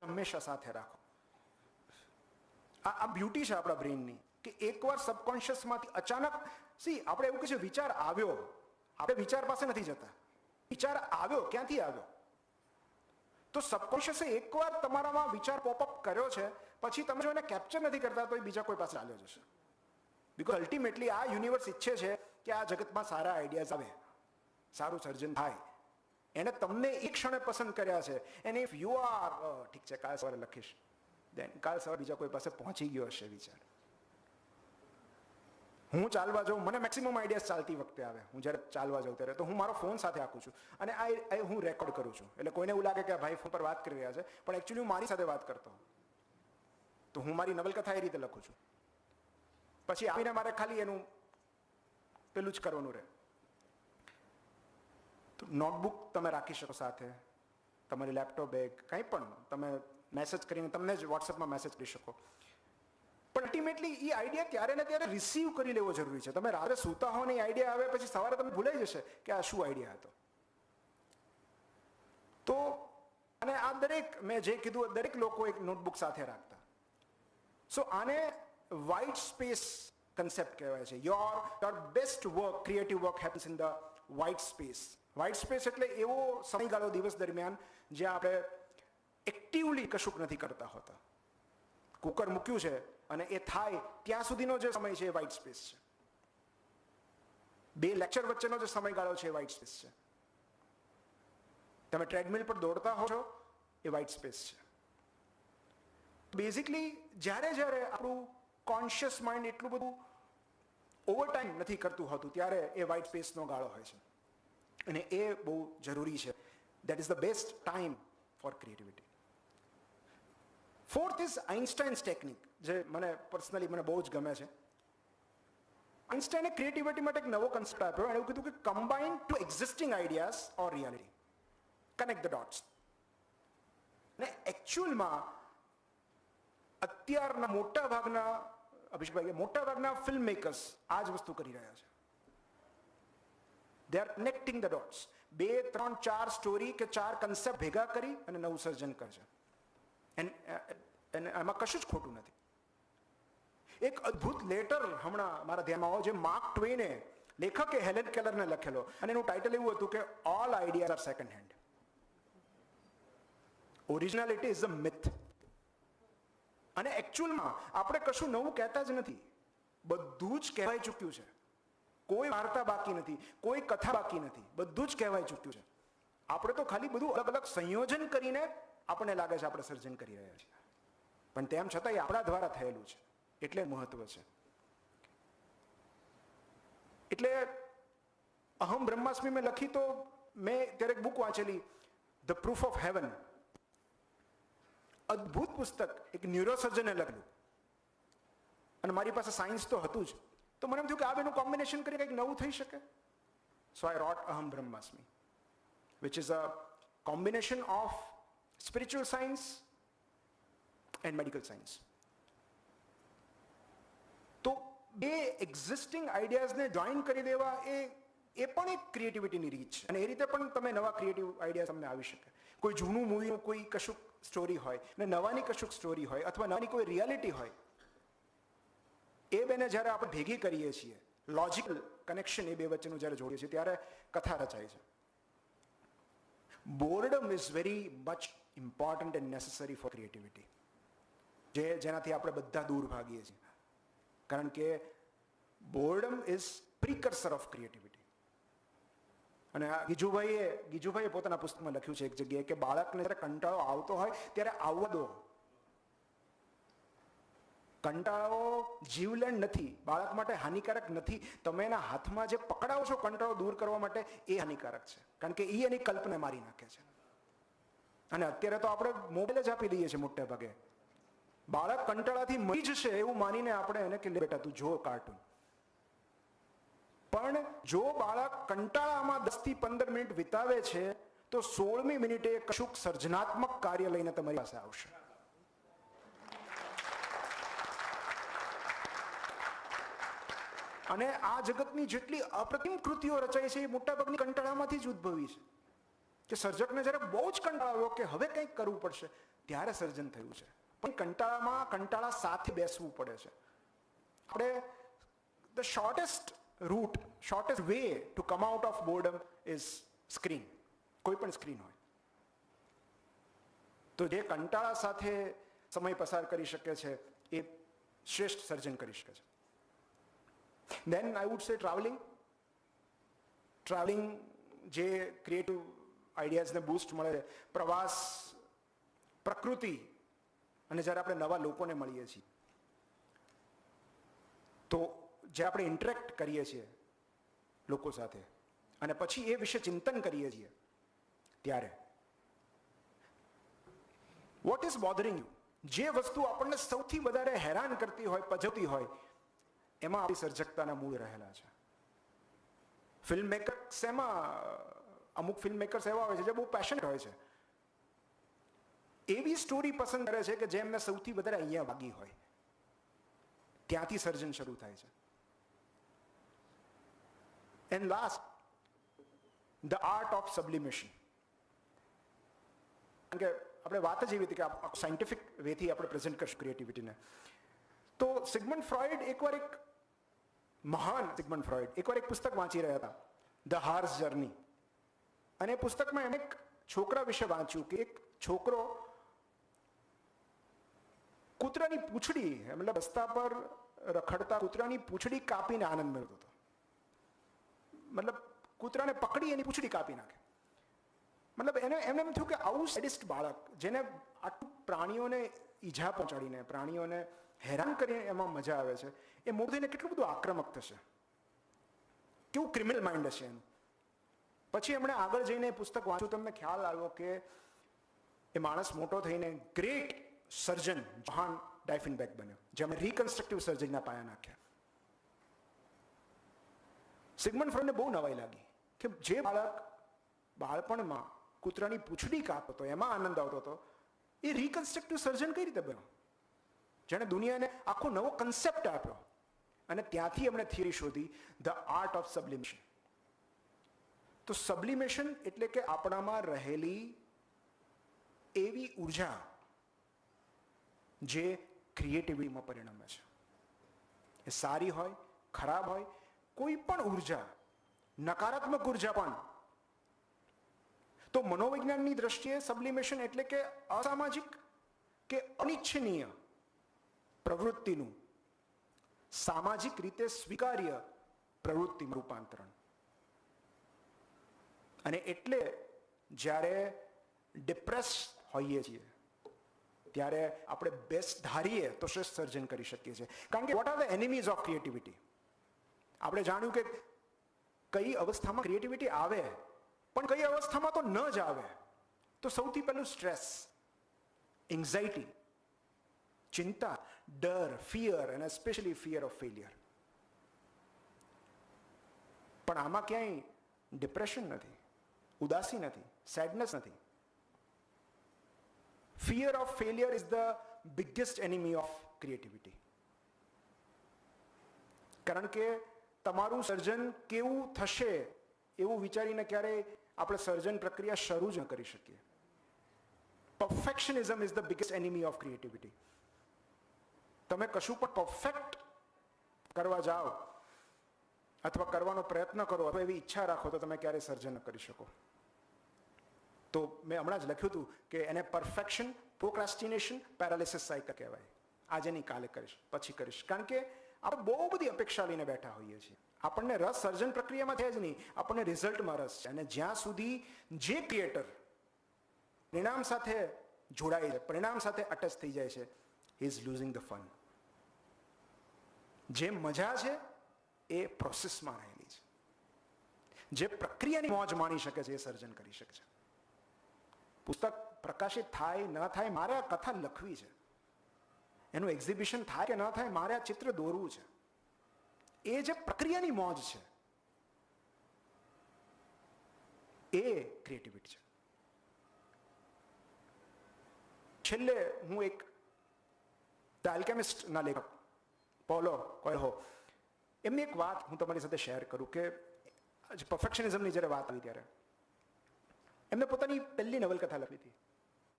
હંમેશા સાથે રાખો. આ બ્યુટી છે આપણા બ્રેઇનની કે એકવાર સબકોન્શિયસમાંથી અચાનક આપણે એવું કે છે વિચાર આવ્યો, આપણે વિચાર પાસે નથી જતા. વિચાર આવ્યો ક્યાંથી આવ્યો? તો સબકોન્શિયસે એકવાર તમારામાં વિચાર પોપઅપ કર્યો છે, પછી તમે જો એને કેપ્ચર નથી કરતા તો એ બીજા કોઈ પાસે ચાલ્યો જશે. બીકોઝ અલ્ટિમેટલી આ યુનિવર્સ ઈચ્છે છે કે આ જગતમાં સારા આઈડિયાઝ આવે, સારું સર્જન થાય. એને તમને એક ક્ષણે પસંદ કર્યા છે. એને ઇફ યુ આર ઠીક છે, કાલ સવારે લખીશ, દેન કાલ સવારે બીજા કોઈ પાસે પહોંચી ગયો હશે વિચાર. હું ચાલવા જાઉં, મને મેક્સિમમ આઈડિયાઝ ચાલતી વખતે આવે. હું જ્યારે ચાલવા જાઉં ત્યારે તો હું મારો ફોન સાથે આપું છું અને આ હું રેકોર્ડ કરું છું. એટલે કોઈને એવું લાગે કે ભાઈ ફોન પર વાત કરી રહ્યા છે, પણ એકચ્યુઅલી હું મારી સાથે વાત કરતો હોઉં. તો હું મારી નવલકથા એ રીતે લખું છું. પછી આવીને મારે ખાલી એનું પેલું જ કરવાનું રહે. તો નોટબુક તમે રાખી શકો સાથે, તમારી લેપટોપ બેગ, કંઈ પણ તમે મેસેજ કરીને તમને જ વોટ્સએપમાં મેસેજ કરી શકો. પણ અલ્ટિમેટલી એ આઈડિયા ત્યારે ને ત્યારે રિસીવ કરી લેવો જરૂરી છે. તમે રાત્રે સૂતા હો ને એ આઈડિયા આવે પછી સવારે તમે ભૂલાઈ જશે કે આ શું આઈડિયા હતો. તો અને આ દરેક મેં જે કીધું દરેક લોકો એક નોટબુક સાથે રાખતા. સો આને વ્હાઇટ સ્પેસ કન્સેપ્ટ કહેવાય છે. Your best work, creative work happens in the white space. White space એટલે એવો સમયગાળો દિવસ દરમિયાન જ્યાં આપણે એક્ટિવલી કશુંક નથી કરતા હોતા. કુકર મૂક્યું છે અને એ થાય ત્યાં સુધીનો જે સમય છે એ વ્હાઇટ સ્પેસ છે. બે લેક્ચર વચ્ચેનો જે સમયગાળો છે એ વ્હાઇટ સ્પેસ છે. તમે ટ્રેડમિલ પર દોડતા હો છો એ વ્હાઇટ સ્પેસ છે. બેઝિકલી જ્યારે જ્યારે આપણું કોન્શિયસ માઇન્ડ એટલું બધું ઓવરટાઈમ નથી કરતું હોતું ત્યારે એ વ્હાઇટ સ્પેસનો ગાળો હોય છે અને એ બહુ જરૂરી છે. That is the best time for creativity. Fourth is Einstein's technique, જે મને પર્સનલી બહુ જ ગમે છે. આઇન્સ્ટાઈને ક્રિએટિવિટી માટે એક નવો કન્સેપ્ટ આપ્યો. એણે એવું કીધું કે combine two existing ideas or reality, connect the dots. અને એકચ્યુઅલમાં અત્યારના મોટા ભાગના ફિલ્મ મેકર્સ આ જ વસ્તુ કરી રહ્યા છે. They are connecting the dots. 2, 3, 4 story કે 4 કન્સેપ્ટ ભેગા કરી અને નવું સર્જન કરશે. એમાં કશું જ ખોટું નથી. એક અદ્ભુત લેટર હમણાં મારા ધ્યાનમાં આવ્યો, જે માર્ક ટ્વેને, લેખકે હેલેન કેલરને લખેલો, અને એનું ટાઇટલ એવું હતું કે all ideas are second hand, originality is a myth. અને એકચ્યુઅલમાં આપણે કશું નવું કહેતા જ નથી, બધું જ કહેવાય ચૂક્યું છે. કોઈ વાર્તા બાકી નથી, કોઈ કથા બાકી નથી, બધું જ કહેવાય ચૂક્યું છે. આપણે તો ખાલી બધું અલગ અલગ સંયોજન કરીને આપણને લાગે છે આપણે સર્જન કરી રહ્યા છીએ, પણ તેમ છતાં એ આપણા દ્વારા થયેલું છે, એટલે મહત્વ છે. એટલે અહમ બ્રહ્માસ્મિ મેં લખી તો મેં ત્યારે એક બુક વાંચેલી, ધ પ્રૂફ ઓફ હેવન. અદ્ભુત પુસ્તક, એક ન્યુરોસર્જને લખેલું, અને મારી પાસે સાયન્સ તો હતું જ. તો મને એમ થયું કે આ બેનું કોમ્બિનેશન કરીને કંઈક નવું થઈ શકે. સો I wrote Aham Brahmasmi, which is a combination of spiritual science and medical science. તો બે એક્ઝિસ્ટિંગ આઈડિયાઝને જોઈન કરી દેવા એ પણ એક ક્રિએટિવિટીની રીત છે. અને એ રીતે પણ તમે નવા ક્રિએટિવ આઈડિયા તમને આવી શકે. કોઈ જૂનું મૂવીનું કોઈ કશુંક સ્ટોરી હોય ને નવાની કશુંક સ્ટોરી હોય, અથવા નવાની કોઈ રિયાલિટી હોય, એ બેને જ્યારે આપણે ભેગી કરીએ છીએ, લોજિકલ કનેક્શન એ બે વચ્ચેનું જ્યારે જોડીએ છીએ, ત્યારે કથા રચાય છે. Boredom is very much important and necessary four creativity, જેનાથી આપણે બધા દૂર ભાગીએ છીએ. કારણ કે બોર્ડમ ઇઝ પ્રિકર્સર ઓફ ક્રિએટિવિટી. અને આ ગીજુભાઈએ પોતાના પુસ્તકમાં લખ્યું છે એક જગ્યાએ કે બાળકને જ્યારે કંટાળો આવતો હોય ત્યારે આવવા દો. કંટાળો જીવલેણ નથી, બાળક માટે હાનિકારક નથી. તમે એના હાથમાં જે પકડાવો છો કંટાળો દૂર કરવા માટે, એ હાનિકારક છે, કારણ કે એ એની કલ્પના મારી નાખે છે. અને અત્યારે તો આપણે મોબાઈલ જ આપી દઈએ છીએ મોટે ભાગે. બાળક કંટાળાથી મરી જશે એવું માનીને આપણે એને કે લે બેટા તું જો કાર્ટૂન. પણ જો બાળક કંટાળામાં 10 થી 15 મિનિટ વિતાવે છે તો 16મી મિનિટે કશુંક સર્જનાત્મક કાર્ય લઈને તમારી પાસે આવશે. અને આ જગતની જેટલી અપ્રતિમ કૃતિઓ રચાય છે એ મોટાભાગની કંટાળામાંથી જ ઉદ્ભવી છે. કે સર્જકને જ્યારે બહુ જ કંટાળો આવ્યો કે હવે કંઈક કરવું પડશે, ત્યારે સર્જન થયું છે. પણ કંટાળા સાથે બેસવું પડે છે. આપણે the shortest way to come out of boredom is screen. કોઈ પણ સ્ક્રીન હોય તો જે કંટાળા સાથે સમય પસાર કરી શકે છે એ શ્રેષ્ઠ સર્જન કરી શકે છે. દેન આઈ વુડ સે ટ્રાવેલિંગ જે ક્રિએટિવ આઈડિયાઝને બૂસ્ટ મળે છે. પ્રવાસ, પ્રકૃતિ, અને જ્યારે આપણે નવા લોકોને મળીએ છીએ તો જે આપણે ઇન્ટરેક્ટ કરીએ છીએ લોકો સાથે અને પછી એ વિશે ચિંતન કરીએ છીએ ત્યારે વોટ ઇઝ બોધરિંગ યુ, જે વસ્તુ આપણને સૌથી વધારે હેરાન કરતી હોય, પજવતી હોય, એમાં આપણી સર્જકતાના મૂળ રહેલા છે. ફિલ્મ મેકર્સ અમુક ફિલ્મ મેકર્સ એવા હોય છે જે બહુ પેશનેટ હોય છે, એવી સ્ટોરી પસંદ કરે છે કે જે એમને સૌથી વધારે અહીંયા વાગી હોય, ત્યાંથી સર્જન શરૂ થાય છે. And last, the art of sublimation. કારણ કે આપણે વાત જ એવી હતી કે સાયન્ટિફિક વેથી આપણે પ્રેઝન્ટ કરશું ક્રિએટિવિટીને. તો સિગમન્ડ ફ્રોઈડ એકવાર એક પુસ્તક વાંચી રહ્યા હતા, ધ હાર્સ જર્ની. અને એ પુસ્તકમાં એણે એક છોકરા વિશે વાંચ્યું કે એક છોકરો કૂતરાની પૂંછડી, મતલબ રસ્તા પર રખડતા કૂતરાની પૂંછડી કાપીને આનંદ મેળવતો હતો. મતલબ કૂતરાને પકડી એની પૂંછડી કાપી નાખે. મતલબ એમને એમ થયું કે આવું સેડિસ્ટ બાળક, જેને આટલું પ્રાણીઓને ઈજા પહોંચાડીને, પ્રાણીઓને હેરાન કરીને એમાં મજા આવે છે, એ મોટું થઈને કેટલું બધું આક્રમક થશે, કેવું ક્રિમિનલ માઇન્ડ હશે એનું. પછી એમણે આગળ જઈને પુસ્તક વાંચ્યું તો એમને ખ્યાલ આવ્યો કે એ માણસ મોટો થઈને ગ્રેટ સર્જન જોહાન ડાયફનબેક બન્યો, જેમણે રિકન્સ્ટ્રક્ટિવ સર્જરીના પાયા નાખ્યા. સિગમન્ડ ફ્રોઈડને બહુ નવાઈ લાગી કે જે બાળક બાળપણમાં કૂતરાની પૂંછડી કાપતો હતો, એમાં આનંદ આવતો હતો, એ રિકન્સ્ટ્રક્ટિવ સર્જન કઈ રીતે બન્યો, જેણે દુનિયાને આખો નવો કન્સેપ્ટ આપ્યો. અને ત્યાંથી એમણે થિયરી શોધી, ધ આર્ટ ઓફ સબ્લિમેશન. તો સબ્લિમેશન એટલે કે આપણામાં રહેલી એવી ઉર્જા જે ક્રિએટિવિટીમાં પરિણમે છે. એ સારી હોય, ખરાબ હોય, કોઈ પણ ઉર્જા, નકારાત્મક ઉર્જા પણ. તો મનોવિજ્ઞાનની દ્રષ્ટિએ સબ્લિમેશન એટલે કે અસામાજિક કે અનિચ્છનીય પ્રવૃત્તિનું સામાજિક રીતે સ્વીકાર્ય પ્રવૃત્તિમાં રૂપાંતરણ. અને એટલે જ્યારે ડિપ્રેસ હોઈએ છીએ ત્યારે આપણે બેસ્ટ ધારીએ તો શ્રેષ્ઠ સર્જન કરી શકીએ છીએ. કારણ કે what are the enemies of creativity? આપણે જાણ્યું કે કઈ અવસ્થામાં ક્રિએટિવિટી આવે, પણ કઈ અવસ્થામાં તો ન જ આવે. તો સૌથી પહેલું સ્ટ્રેસ, એન્ઝાઇટી, ચિંતા, ડર, ફિયર, અને સ્પેશિયલી ફિયર ઓફ ફેલિયર. પણ આમાં ક્યાંય ડિપ્રેશન નથી, ઉદાસી નથી, સેડનેસ નથી. Fear of failure is the biggest enemy of creativity. કારણ કે તમારું સર્જન કેવું થશે એવું વિચારીને ક્યારેય આપણે સર્જન પ્રક્રિયા શરૂ જ ન કરી શકીએ. Perfectionism is the biggest enemy of creativity. તમે કશું પણ પરફેક્ટ કરવા જાઓ અથવા કરવાનો પ્રયત્ન કરો અથવા એવી ઈચ્છા રાખો તો તમે ક્યારેય સર્જન ન કરી શકો. તો મેં હમણાં જ લખ્યું હતું કે એને પરફેક્શન, પ્રોક્રાસ્ટિનેશન, પેરાલિસિસ સાયકલ કહેવાય. આજે નહીં, કાલે કરીશ, પછી કરીશ. કારણ કે આપણે બહુ બધી અપેક્ષા લઈને બેઠા હોઈએ છીએ. આપણને રસ સર્જન પ્રક્રિયામાં છે જ નહીં, આપણને રિઝલ્ટમાં રસ છે. અને જ્યાં સુધી જે ક્રિએટર પરિણામ સાથે જોડાય છે, પરિણામ સાથે અટેચ થઈ જાય છે, he is losing the fun. જે મજા છે એ પ્રોસેસમાં રહેલી છે. જે પ્રક્રિયાની મોજ માણી શકે છે એ સર્જન કરી શકે છે. પુસ્તક પ્રકાશિત થાય ન થાય, મારે આ કથા લખવી છે, એનું એક્ઝિબિશન થાય કે ન થાય, મારે આ ચિત્ર દોરવું છે, એ જે પ્રક્રિયાની મોજ છે એ ક્રિએટિવિટી છે. છેલ્લે હું એક ધ આલ્કેમિસ્ટના લેખક પોલો કોએલ્હો, એમની એક વાત હું તમારી સાથે શેર કરું કે પરફેક્શનિઝમની જ્યારે વાત આવી ત્યારે એમને પોતાની પહેલી નવલકથા લખી હતી.